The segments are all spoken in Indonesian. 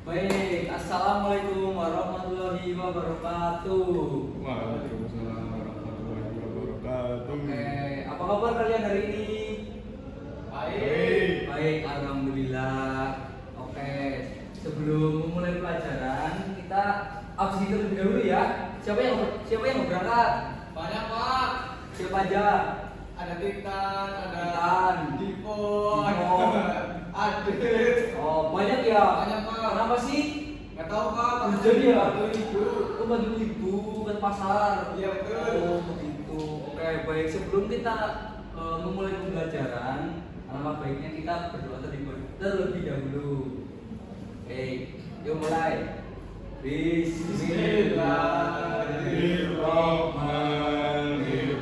Baik, assalamualaikum warahmatullahi wabarakatuh. Waalaikumsalam warahmatullahi wabarakatuh. Oke, apa kabar kalian hari ini? Baik. Baik, alhamdulillah. Oke, sebelum memulai pelajaran kita absen terlebih dahulu ya. Siapa yang mau berangkat? Banyak pak, Siapa aja? ada Titan, ada Titan. Divon, Divon. Adit. Oh, banyak ya. Banyak, Pak. Kenapa sih? Nggak tahu pak, Jadi ya? Ibu. Oh, bantu ibu ke pasar. Iya, betul. Oh, begitu. Oke, baik. Sebelum kita memulai pembelajaran, alangkah baiknya kita berdoa terlebih dahulu. Oke, yuk mulai. Bismillahirrahmanirrahim.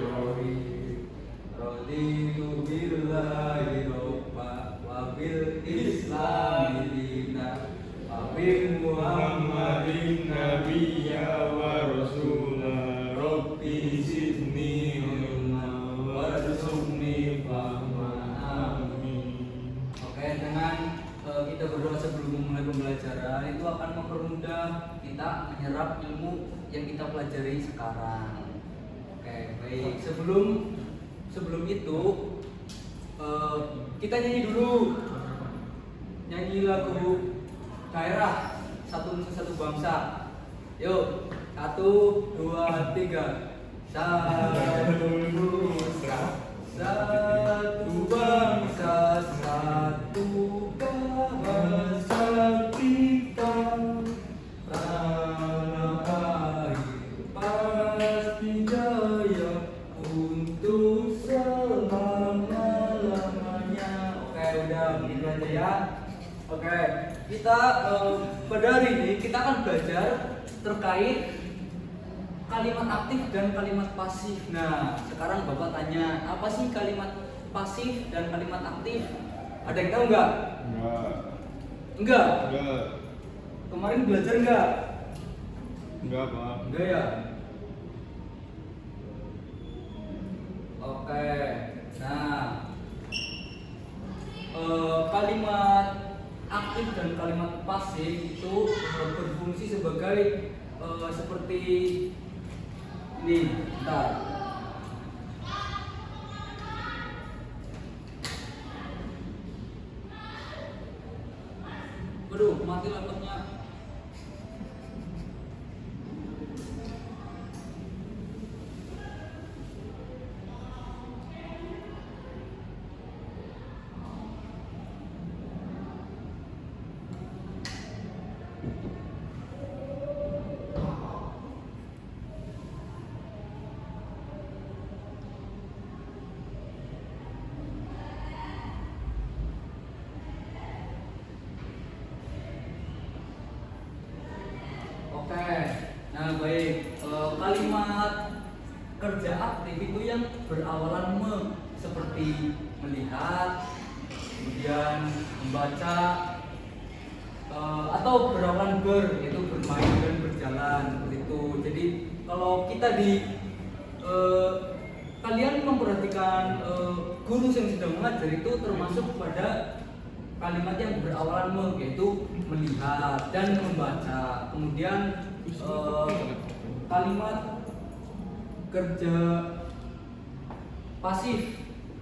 Raditu billahi robba wa bil islami dina wa bi Muhammadin nabiyya wa rasulah. Rabbi zidni ilma warzuqni fahma. Amin. Oke, dengan kita berdoa sebelum memulai pembelajaran itu akan mempermudah kita menyerap ilmu yang kita pelajari sekarang. Oke, baik. Sebelum itu kita nyanyi dulu. Nyanyi lagu daerah Satu Nusa Satu Bangsa. Yuk, 1, 2, 3. Satu nusa, satu bangsa, satu bahasa kita. Tanah air pasti jaya untuk selama-lamanya. Oke, udah begitu aja ya. Oke, kita pada hari ini kita akan belajar terkait kalimat aktif dan kalimat pasif. Nah, sekarang Bapak tanya, apa sih kalimat pasif dan kalimat aktif? Ada yang tahu nggak? Enggak. Enggak. Kemarin belajar nggak? Enggak, Pak. Enggak ya? Oke. Nah, kalimat aktif dan kalimat pasif itu berfungsi sebagai seperti ini. Bentar. Waduh, mati laptopnya. Oke, nah baik. Kalimat kerja aktif itu yang berawalan seperti melihat, kemudian membaca, atau berawalan yaitu bermain dan berjalan seperti itu. Jadi kalau kita kalian memperhatikan guru yang sedang mengajar itu termasuk pada kalimat yang berawalan yaitu melihat dan membaca. Kemudian kalimat kerja pasif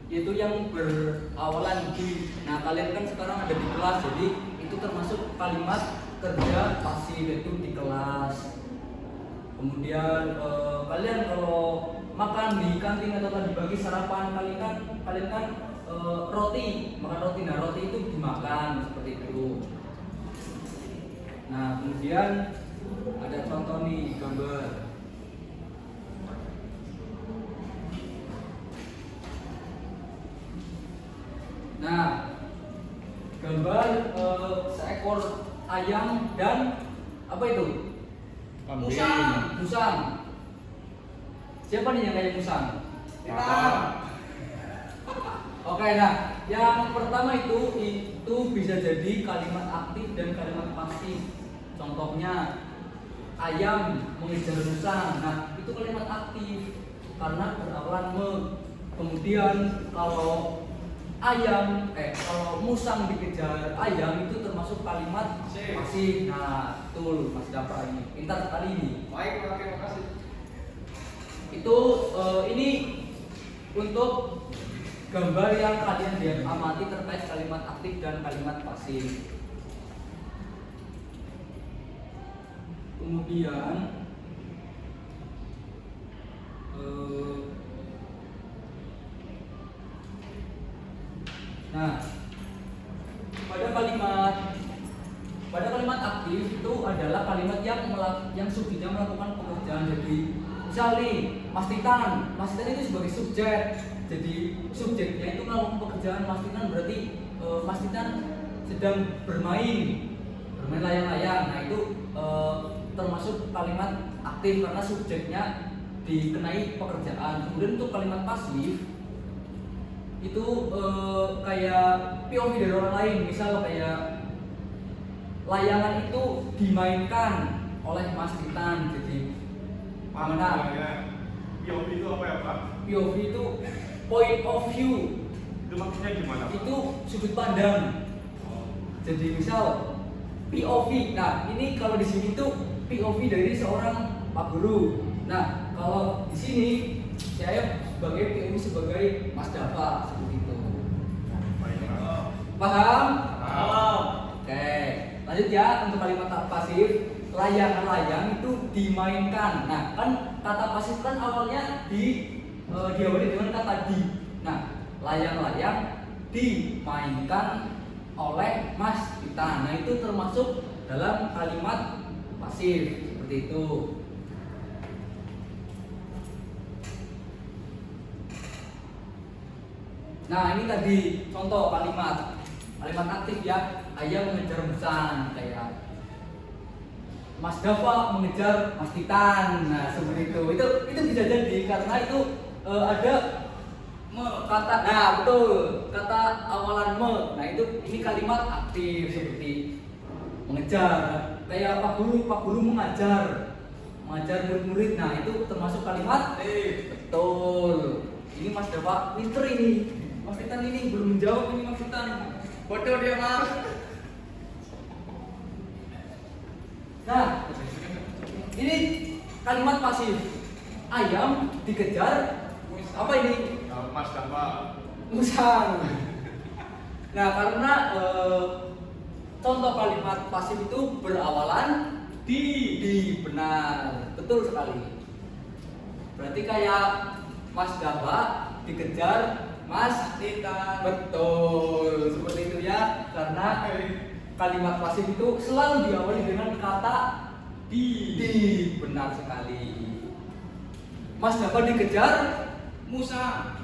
yaitu yang berawalan di. Nah, kalian kan sekarang ada di kelas, jadi itu termasuk kalimat kerja pasif yaitu di kelas. Kemudian kalian kalau makan di kantin atau tadi bagi sarapan, kalian kan roti, makan roti. Nah, roti itu dimakan seperti itu. Nah, kemudian ada contoh nih gambar. Nah, gambar seekor ayam dan apa itu? Musang. Siapa nih yang kayak musang? Titan. Oke, nah yang pertama itu bisa jadi kalimat aktif dan kalimat pasif. Contohnya ayam mengejar musang. Nah, itu kalimat aktif karena berawalan me. Kemudian kalau ayam, kalau musang dikejar ayam itu termasuk kalimat pasif. Nah, betul Mas Dafa ini. Pintar sekali ini. Baik, terima kasih. Itu ini untuk gambar yang kalian lihat amati terkait kalimat aktif dan kalimat pasif. Kemudian nah, pada kalimat aktif itu adalah kalimat yang subjeknya melakukan pekerjaan. Jadi misal nih, Mas Titan itu sebagai subjek. Jadi subjeknya itu melakukan pekerjaan Mas Titan, berarti Mas Titan sedang bermain layang-layang. Nah itu termasuk kalimat aktif karena subjeknya dikenai pekerjaan. Kemudian untuk kalimat pasif itu kayak POV dari orang lain, misal kayak layangan itu dimainkan oleh Mas Titan. Jadi mana? POV itu apa ya Pak? POV itu point of view. Itu maksudnya gimana Pak? Itu sudut pandang. Jadi misal POV. Nah, ini kalau di sini tuh POV dari seorang Pak Guru. Nah, kalau di sini saya sebagai POV sebagai Mas Dafa seperti itu. Paham? Paham. Oke. Lanjut ya untuk kalimat pasif. Layang-layang itu dimainkan. Nah, kan kata pasif kan awalnya diawali dengan kata di. Nah, layang-layang dimainkan oleh Mas Titan. Nah, itu termasuk dalam kalimat pasif seperti itu. Nah, ini tadi contoh kalimat aktif ya. Ayam mengejar musang, kayak Mas Dafa mengejar Mas Titan. Nah, seperti itu. Itu bisa jadi karena itu ada kata, nah betul, kata awalan me. Nah, ini kalimat aktif seperti mengejar. Kayak Pak Guru mengajar murid-murid. Nah, itu termasuk kalimat betul. Ini Mas Dafa pinter ini. Mas Titan ini belum menjawab ini Mas Titan. Bodoh dia, Mas. Nah, ini kalimat pasif. Ayam dikejar apa ini? Mas Dafa. Musang. Nah, karena contoh kalimat pasif itu berawalan di benar. Betul sekali. Berarti kayak Mas Dafa dikejar Mas Titan. Betul, seperti itu ya. Karena kalimat pasif itu selalu diawali dengan kata di. Benar sekali. Mas Dafa dikejar Musang.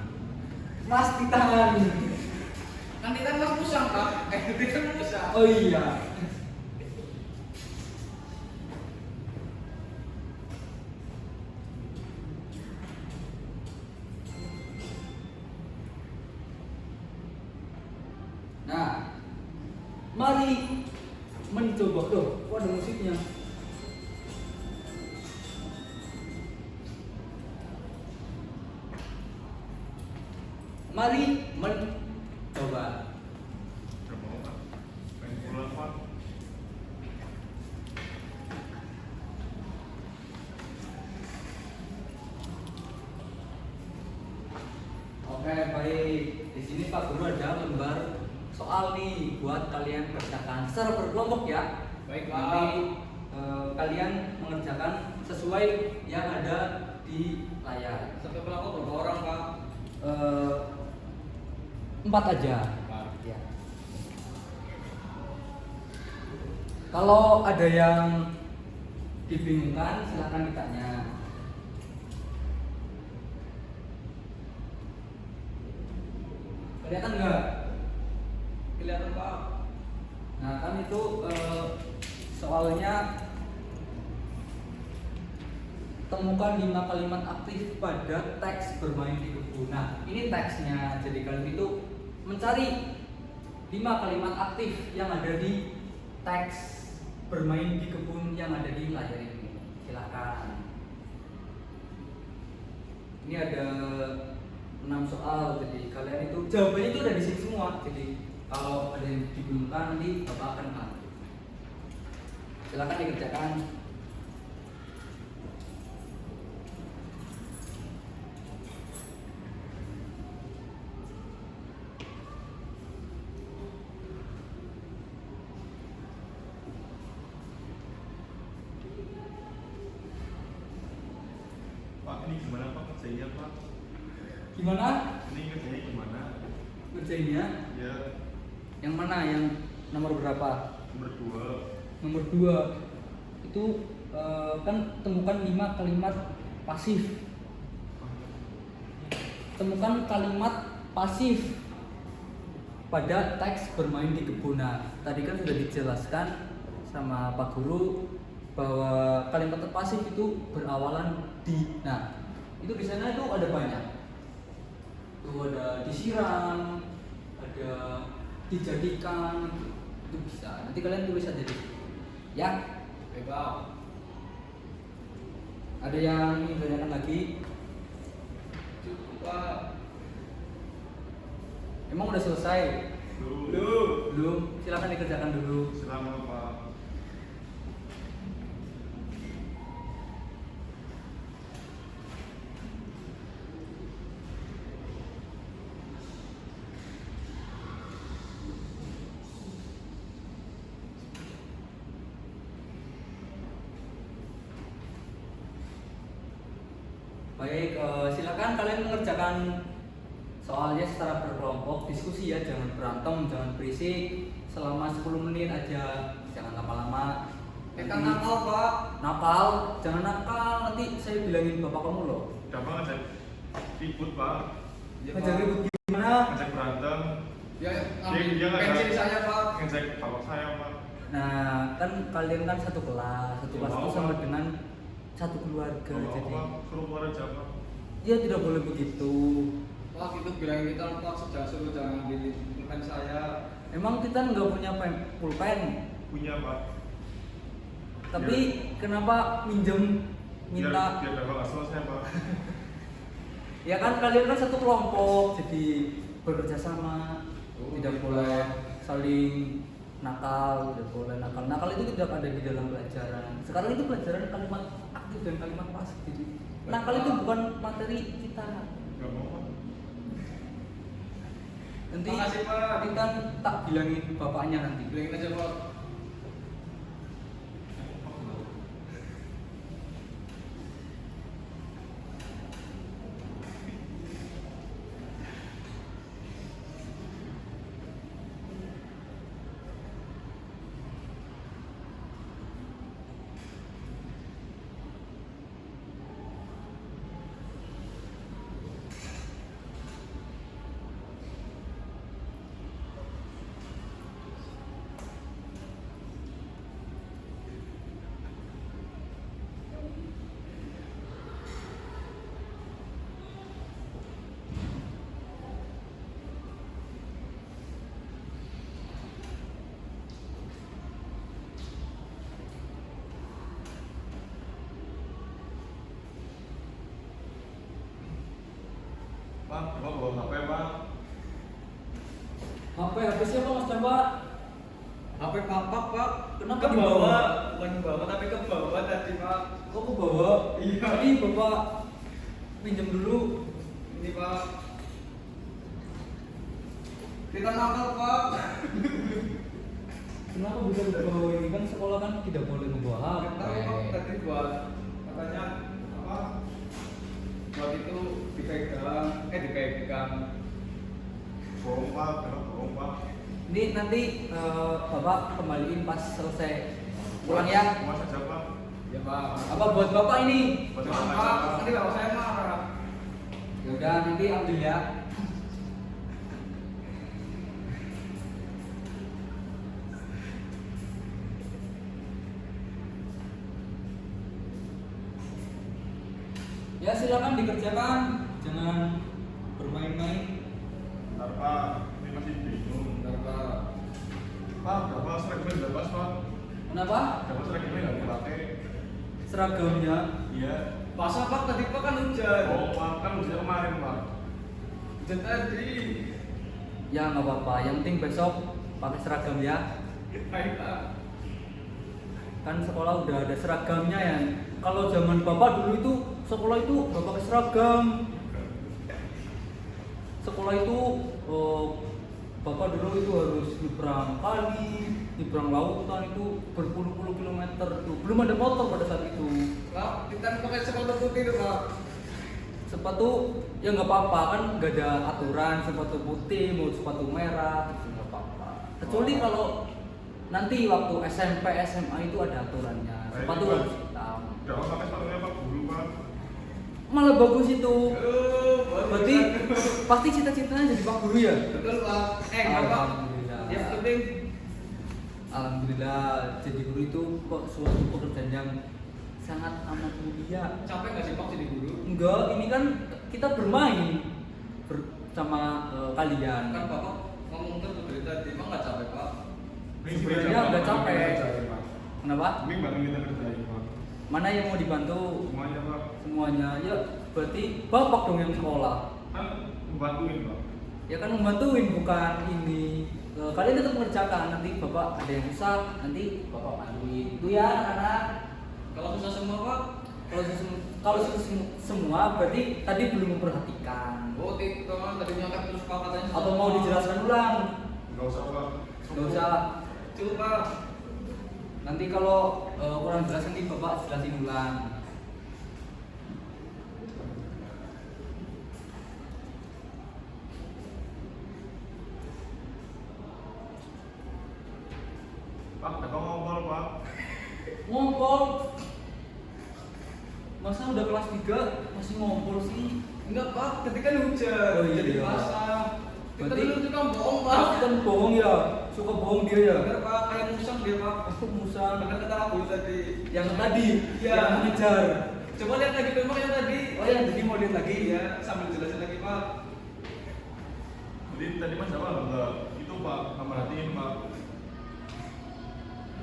Mas Titan. Kan Titan Mas Musang, Pak. Titan Musang. Oh iya. Nah, mari mencoba. Kok ada musiknya? Mari mencoba. Oke, baik. Di sini Pak Guru ada lembar soal nih buat kalian kerjakan secara berkelompok ya. Baik, Pak. Nanti kalian mengerjakan sesuai yang ada di layar. Satu kelompok berapa orang, Pak? 4 aja. 4. Ya. Kalau ada yang dibingungkan silakan ditanya. Kelihatan nggak? Kelihatan, Pak. Nah, kan itu soalnya temukan 5 kalimat aktif pada teks bermain di kebun. Nah, ini teksnya. Jadi kalian itu mencari 5 kalimat aktif yang ada di teks bermain di kebun yang ada di layar ini. Silakan. Ini ada 6 soal. Jadi kalian itu jawabannya itu udah di sini semua. Jadi kalau ada yang dibingungkan nanti Bapak akan bantu. Silakan dikerjakan. Pak, ini gimana Pak kerjanya Pak? Gimana Ini kerjanya gimana? kerjanya? Ya, Yang mana? Yang nomor berapa? nomor 2. Nomor 2 itu kan temukan 5 kalimat pasif. Temukan kalimat pasif pada teks bermain di kebun. Nah, tadi kan sudah dijelaskan sama Pak Guru bahwa kalimat pasif itu berawalan di. Nah, itu di sana itu ada banyak. Itu ada disiram, ada dijadikan, itu bisa. Nanti kalian tulis aja di situ. Ya. Bebas. Ada yang ingin tanyakan lagi? Cukup Pak. Emang udah selesai? Belum. Silakan dikerjakan dulu. Selamat Pak. Baik, silakan kalian mengerjakan soalnya secara berkelompok, diskusi ya, jangan berantem, jangan berisik, selama 10 menit aja, jangan lama-lama. Kan nakal Pak. Nakal, jangan nakal, nanti saya bilangin bapak kamu loh. Gampang ngajak ribut Pak. Ya, Ngajak Pak. ribut gimana? Ngajak berantem. Ya, Dia ambil pensil saya Pak. Ngajak bapak saya Pak. Nah, kan kalian kan satu kelas itu Ya, sama Pak. dengan satu keluarga, Kalau jadi Pak, suruh keluar aja Pak. ya tidak boleh begitu. Pak itu bilang kita Pak suruh jangan ambil pulpen saya. Emang kita nggak punya pulpen, Punya Pak. tapi kenapa minjem minta? Biar Bapak nggak selesai Pak. Ya kan kalian kan satu kelompok, jadi bekerja sama, tidak boleh saling nakal, tidak boleh nakal. Nakal itu tidak ada di dalam pelajaran. Sekarang itu pelajaran kalimat aktif dan kalimat pasif. Jadi nakal itu bukan materi kita. Gak mau Pak. Nanti Makasih, Pak. kita tak bilangin bapaknya nanti. Bilangin aja Pak. Pak, Bapak bawa HP Pak. HP siapa Mas Coba? HP papa Pak. Kenapa Ke dibawa? bawah? Bukan ke bawah tapi ke bawah tadi Pak. Kok aku bawa? Iya. Tadi bapak pinjam dulu. Ini Pak. Kita nakal Pak. Kenapa bisa bawa ini kan sekolah kan tidak boleh membawa Kita HP. Pak tadi buat katanya apa? Buat itu dipegang. Bohong Pak, Bapak bohong Pak. Ini nanti bapak kembaliin pas selesai pulang ya. Puas aja Pak. Ya Pak. Apa buat bapak ini? Buat Pak, Bapak aja, Pak. nanti bapak saya marah. Ya udah nanti ambil ya. Ya silakan dikerjakan, jangan bermain-main. Bentar Pak, ini masih bingung. Bentar Pak. Pak, berapa seragamnya berapa Pak? Kenapa? Berapa seragamnya nggak dipakai? Seragamnya. Iya. Masa Pak tadi Pak kan hujan. Oh Pak, kan udah kemarin Pak. Dan tadi. Ya nggak apa-apa, yang penting besok pakai seragam ya. Baik Pak. Kan sekolah udah ada seragamnya ya. Kalau zaman bapak dulu itu sekolah itu nggak pakai seragam. Sekolah itu bapak dulu itu harus nyebrang kali, nyebrang lautan itu berpuluh-puluh kilometer tuh. Belum ada motor pada saat itu. Pak, kita pakai sepatu putih tuh Pak. Sepatu ya nggak apa-apa kan nggak ada aturan sepatu putih mau sepatu merah nggak apa-apa. Kecuali kalau nanti waktu SMP SMA itu ada aturannya sepatu harus hitam. Jangan pakai sepatunya Pak Guru Pak. Malah bagus itu. Bagus. Berarti pasti cita-citanya jadi pak guru ya. Betul Pak. Enggak Pak. Alhamdulillah. Yang penting Alhamdulillah jadi guru itu kok suatu pekerjaan yang sangat amat mulia. capek nggak sih Pak jadi guru? Enggak, ini kan kita bermain sama kalian. Kan Bapak ngomong terus dari tadi, emang nggak capek Pak? Sebenarnya nggak capek. Kenapa? Ini bareng kita kerjain Pak. Mana yang mau dibantu? Semuanya Pak. Semuanya. Ya berarti bapak dong yang sekolah. Kan membantuin Pak. Ya kan membantuin bukan ini. Kalian tetap mengerjakan, nanti bapak ada yang susah, nanti bapak bantuin. Itu ya anak-anak. Kalau susah semua Pak? Kalau semua berarti tadi belum memperhatikan. Oh, teman tadi nyontek terus Pak katanya. Atau mau dijelaskan ulang? Enggak usah Pak. Nggak usah. Cukup Pak. Nanti kalau kurang jelas nanti bapak jelasin ulang. Pak, kita ngobrol Pak. Ngompol. Masa udah kelas 3 masih ngompol sih? Enggak Pak, ketika hujan. Oh, iya, Jadi iya. basah. Kita Berarti- dulu tukang bohong Pak. Kan bohong ya, suka bohong dia ya. Bener Pak, kayak musang dia Pak. Aku musang. Bener kata aku tadi. Yang tadi, Iya. yang mengejar. Coba lihat lagi memang yang tadi. Oh yang tadi mau lihat lagi. Iya, sambil jelasin lagi Pak. Jadi tadi Mas apa? Enggak. Itu Pak, merhatiin Pak.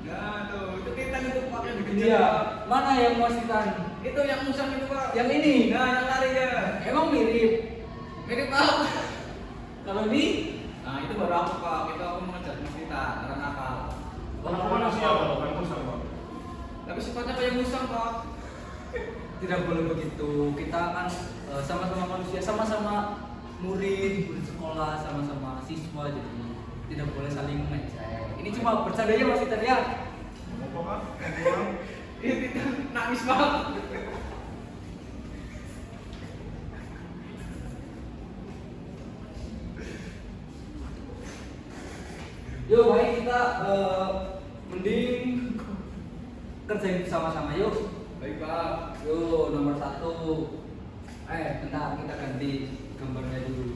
Nah tuh, itu kita itu Pak yang dikejar. Iya. Pak. Mana yang memastikan? Itu yang musang itu Pak. Yang ini. Nah, yang lari ya. Emang mirip. Mirip Pak. Kalau ini, Nah, itu baru aku Pak. Itu aku mengejar Mas Tita karena nakal. Kalau manusia Pak, bukan musang Pak. Tapi sifatnya kayak musang Pak. tidak boleh begitu. Kita kan sama-sama manusia, sama-sama murid sekolah, sama-sama siswa, jadi tidak boleh saling mengejek. Ini cuma bercanda aja Mas Tita ya. Apa Pak? Ngobrol. Ini Tita nangis Pak. Yuk, baik kita mending kerjain bersama-sama yuk. Baik Pak. Yuk, nomor 1. Bentar, kita ganti gambarnya dulu.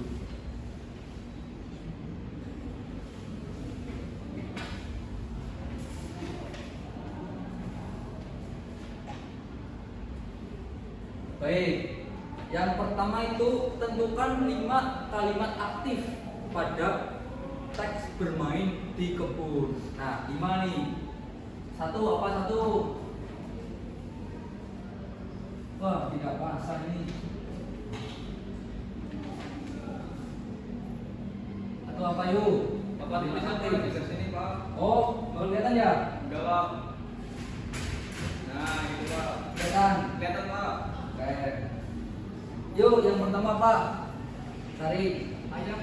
Baik, yang pertama itu tentukan 5 kalimat aktif pada teks bermain di kebun. Nah, 5 nih. Satu apa satu? Wah, tidak pasang ini. Atau apa yuk? Bapak tulis apa di sini Pak? Oh, baru kelihatan ya? Enggak Pak. Nah, itu Pak. Kelihatan. Kelihatan Pak. Oke. Yuk, yang pertama Pak. Cari Ayam.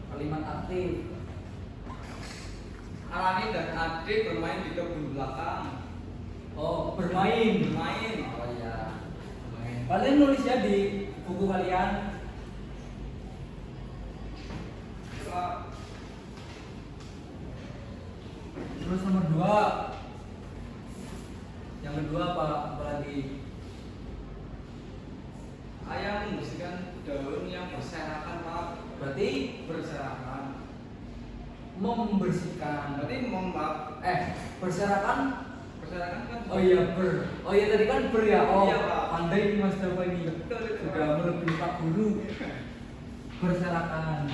kalimat aktif. Alani dan adik bermain di kebun belakang. Oh, bermain. Bermain. Oh iya. Bermain. Kalian nulis ya di buku kalian. Pak. Terus nomor 2. Yang kedua apa lagi? Ayam membersihkan daun yang berserakan Pak. Berarti Berserakan. membersihkan. Berarti Pak. Berserakan. Berserakan kan? Oh iya ber. Oh iya tadi kan ber ya. Oh Iya, Pak. pandai nih Mas Dava ini. Betul, itu, Sudah Pak. melebihi Pak Guru. Berserakan.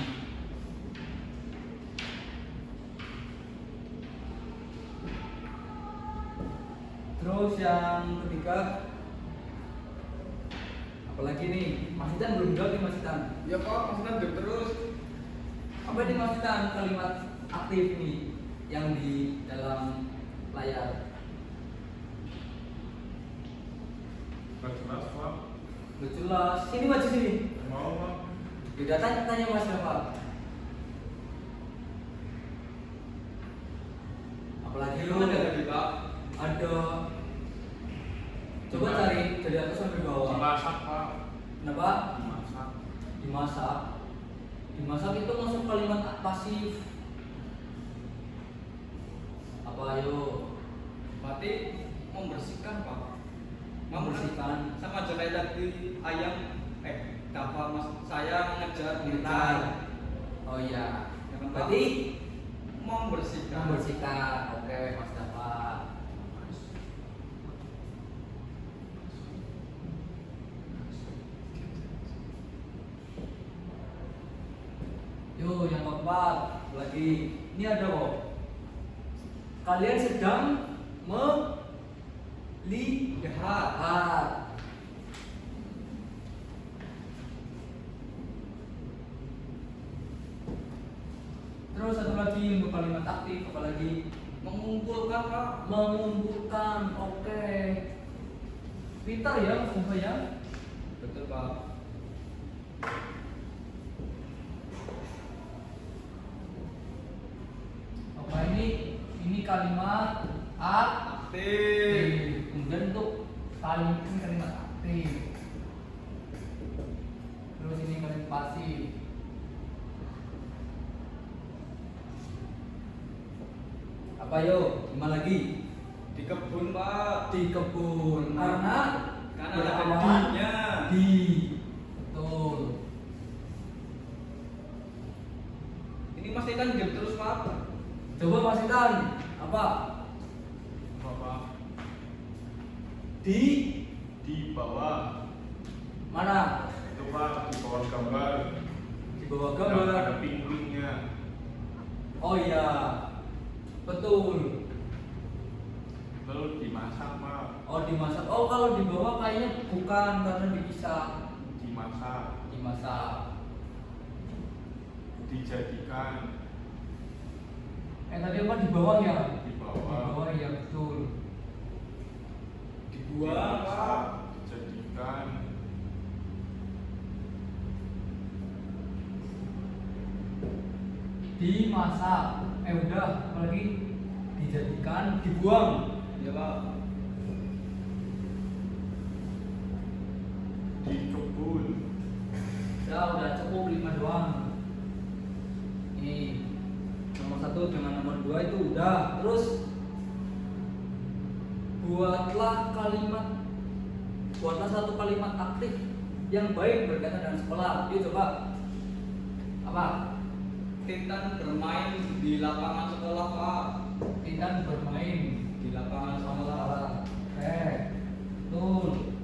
Terus yang ketiga Apalagi nih, Mas Idan belum jawab nih Mas Idan. Ya Pak, maksudnya jawab terus. Apa nih Mas Idan kalimat aktif nih yang di dalam layar? Gak jelas pak. Gak jelas. Sini maju sini. Mau pak. Beda tanya Mas Dafa. Apalagi lu Ada lagi Pak. ada. Coba cari dari atas sampai bawah. Dimasak pak. Kenapa? Dimasak. Dimasak. Dimasak itu masuk kalimat pasif. Apa ayo? Berarti membersihkan Pak. Membersihkan. Sama aja kayak tadi ayam Dafa mas saya mengejar Mengejar. Oh iya. Ya kan, Pak? Berarti membersihkan. membersihkan. Oke, Mas Dafa. Yo, yang keempat lagi. Ini ada kok. Kalian sedang melihat. Terus satu lagi untuk kalimat aktif, apalagi Mengumpulkan Pak. mengumpulkan. Oke. Pintar ya Mas Dafa ya. Betul Pak. Apa ini? Ini kalimat Aktif. Kemudian untuk kalimat ini kalimat aktif. Terus ini kalimat pasif. Apa yo? Gimana lagi? Di kebun Pak. Di kebun. Karena ada berawalan di-nya. di. Betul. Ini Mas Titan jawab terus Pak. Coba Mas Itan, apa? Bapak. Di Di bawah. mana? Itu pak di bawah gambar. Di bawah Yang gambar. ada pinggirnya. Oh iya. Betul. Lalu dimasak pak. Oh dimasak. Oh kalau di bawah kayaknya bukan karena dipisah. Dimasak. Dimasak. Dijadikan. Tadi apa di bawah ya? Di Di bawah. bawah ya betul. Dibuang Pak. Dijadikan. Dimasak. Udah apalagi dijadikan, dibuang. Ya Pak. Di kebun. Udah cukup 5 doang. Ini nomor 1 dengan nomor 2 itu udah. Terus buatlah satu kalimat aktif yang baik berkaitan dengan sekolah. Yuk coba. Apa? Titan bermain di lapangan sekolah Pak. Titan bermain Di lapangan sekolah. Betul.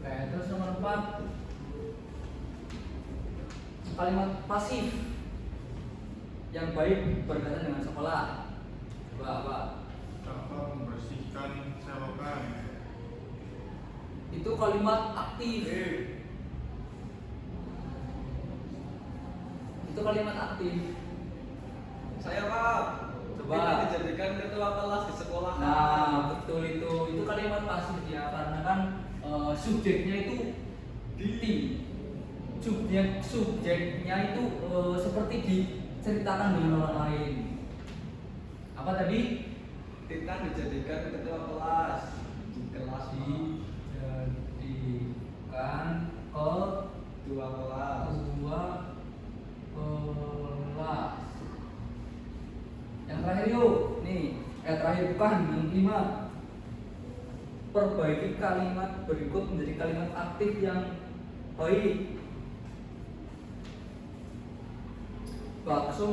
Terus nomor 4 kalimat pasif yang baik berkaitan dengan sekolah. Coba apa? Dapat membersihkan selokan. Itu kalimat aktif. Itu kalimat aktif. Saya Pak. Coba. Kita dijadikan ketua kelas di sekolah. Nah, betul itu. Itu kalimat pasif ya, karena kan subjeknya itu di. Subjeknya itu seperti diceritakan dengan orang lain. Apa tadi? Titan dijadikan ketua kelas di kelas Dijadikan ketua kelas. ketua kelas. Yang terakhir yuk, nih, terakhir bukan, yang kelima. Perbaiki kalimat berikut menjadi kalimat aktif yang baik. bakso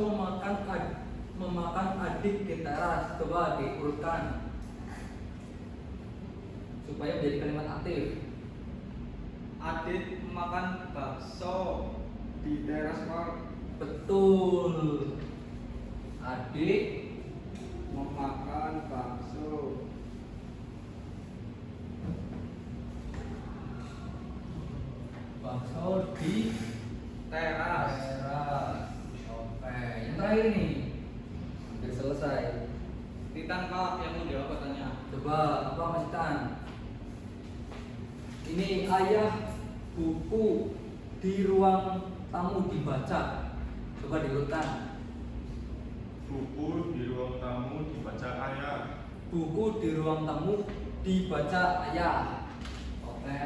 memakan adik di teras. Coba diurutkan supaya menjadi kalimat aktif. Adit makan bakso di teras Pak. Betul. Adik Memakan bakso di teras. teras. Oke, yang terakhir nih. Hampir selesai. Titan Pak yang mau jawab katanya. Coba apa Mas Tan? Ini ayah buku di ruang tamu dibaca. Coba diurutkan. Buku di ruang tamu dibaca ayah. Buku di ruang tamu dibaca ayah. Oke.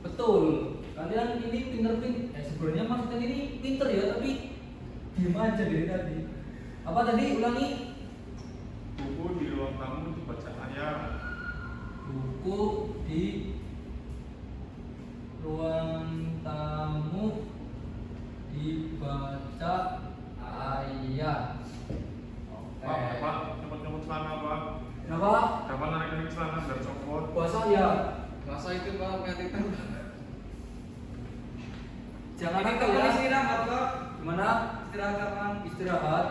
Betul. Kalian ini pinter-pinter. Sebenarnya Mas Tan ini pinter ya, tapi diem aja dari tadi. Apa tadi? Ulangi. Buku di ruang tamu dibaca ayah. Buku di ruang tamu dibaca ayah. Oke. Pak, nyemot-nyemot celana Pak. Kenapa? Kapan narik-narik celana dan copot? Basah ya. Masa itu Pak punya Titan. Jangan Ini nakal kapan ya. istirahat Pak? Gimana? Istirahat kapan? Istirahat.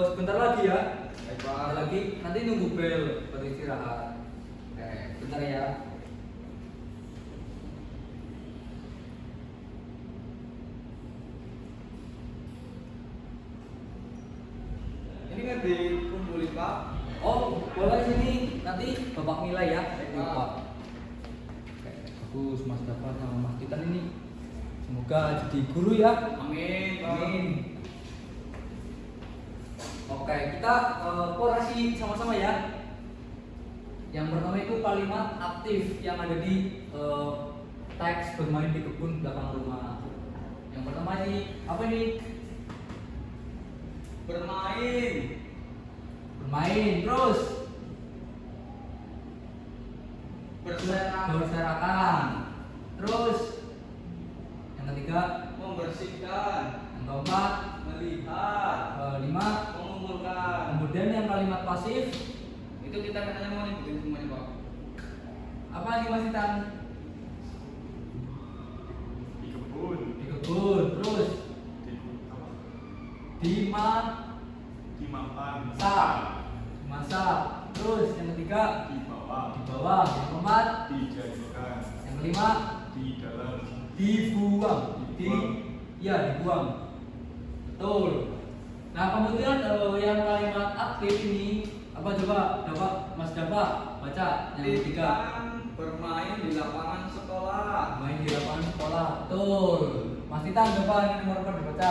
Sebentar lagi ya. Baik Sebentar Pak. lagi. Nanti nunggu bel baru istirahat. Bentar ya. Ini nggak dikumpulin Pak. Oh, boleh sini. Nanti Bapak nilai ya. Baik, Pak. Oke, bagus Mas Dapat sama Mas Titan ini. Semoga jadi guru ya. Amin Pak. Amin. Oke, kita korasi sama-sama ya. Yang pertama itu kalimat aktif yang ada di teks bermain di kebun belakang rumah. Yang pertama ini apa ini? Bermain. Bermain. Terus Berserakan. berserakan. Terus yang ketiga, Membersihkan. yang keempat, Melihat. lima. Mengumpulkan. Kemudian yang kalimat pasif Itu kita katanya mau nyebutin semuanya Pak. apa sih Mas Titan? Di kebun. Di kebun. Terus Apa? dimasak. Dimakan. Masak. Terus yang ketiga Di bawah. di bawah. Yang keempat, Dijadikan. yang kelima Di dalam. dibuang. Dibuang. Iya dibuang. Betul. Nah kemudian yang kalimat aktif ini apa coba Mas Dapat baca yang ketiga. Titan bermain di lapangan sekolah. Main di lapangan sekolah. Betul. Mas Titan coba ini nomor berapa dibaca?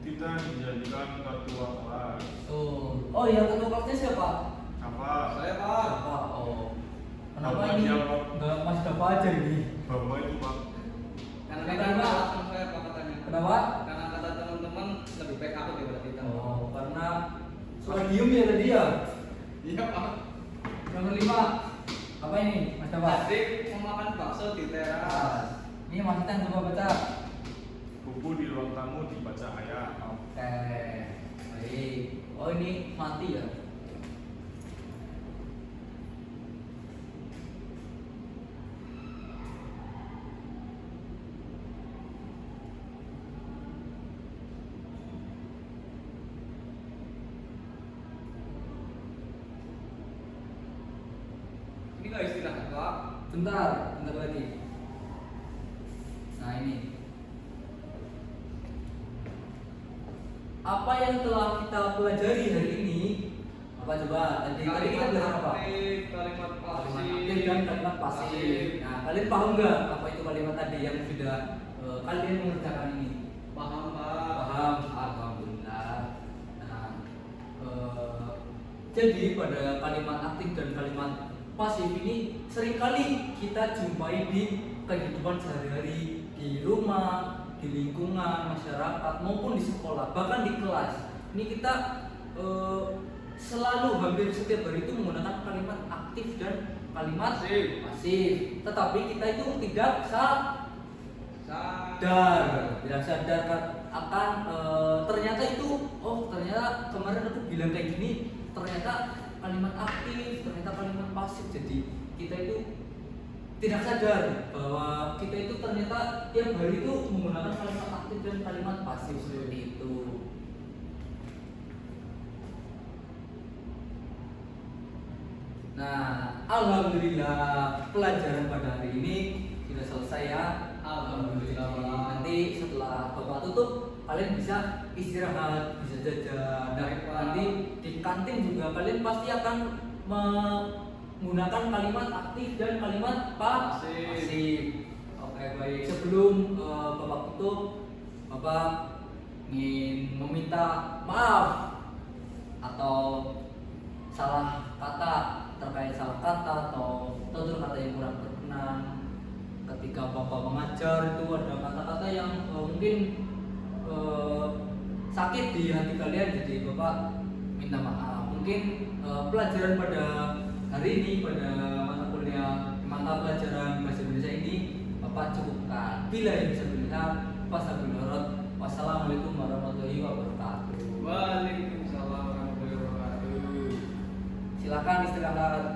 Titan dijadikan ketua kelas. Betul. Oh yang ketua kelasnya siapa? Apa? Saya Pak. Apa? Oh. Kenapa Bapak ini siapa? enggak Mas Dapat aja ini? Bapak itu Pak. Karena Karena Titan apa? alasan saya Pak katanya. Kenapa? Karena kata teman-teman lebih baik aku daripada Titan. Oh, karena suara diem ya tadi ya. Iya Pak. Yang kelima apa ini Mas Dapat? Adik memakan bakso di teras. Ini Mas Titan coba baca. Buku di ruang tamu dibaca ayah. Oke. Baik. Oh ini mati ya. Ini nggak istirahat Pak. Bentar lagi. Nah ini. Apa yang telah kita pelajari hari ini? Apa coba? Tadi kita belajar apa? aktif, kalimat Kalimat pasif, aktif dan kalimat pasif. Nah, kalian paham nggak apa itu kalimat tadi yang sudah kalian mengerjakan ini? Paham Pak. Paham? Alhamdulillah. Nah, jadi pada kalimat aktif dan kalimat pasif ini seringkali kita jumpai di kehidupan sehari-hari, di rumah, di lingkungan masyarakat maupun di sekolah, bahkan di kelas. Ini kita selalu hampir setiap hari itu menggunakan kalimat aktif dan kalimat pasif. Tetapi kita itu tidak sadar, tidak sadar akan ternyata itu, oh ternyata kemarin aku bilang kayak gini, ternyata kalimat aktif, ternyata kalimat pasif. Jadi kita itu tidak sadar bahwa kita itu ternyata tiap hari itu menggunakan kalimat aktif dan kalimat pasif seperti itu. Nah, alhamdulillah pelajaran pada hari ini sudah selesai ya. Alhamdulillah. Nanti setelah Bapak tutup, kalian bisa istirahat, bisa jajan. Dan nanti di kantin juga kalian pasti akan menggunakan kalimat aktif dan kalimat pasif. Oke, baik. Sebelum Bapak tutup, Bapak ingin meminta maaf atau salah kata, terkait salah kata atau tutur kata yang kurang berkenan ketika Bapak mengajar. Itu ada kata-kata yang mungkin sakit di hati kalian, jadi Bapak minta maaf. Mungkin pelajaran pada hari ini, pada mata pelajaran bahasa Indonesia ini Bapak cukupkan. Bila yang bisa dilihat, wassalamualaikum warahmatullahi wabarakatuh. Waalaikumsalam warahmatullahi wabarakatuh. Silakan istirahat.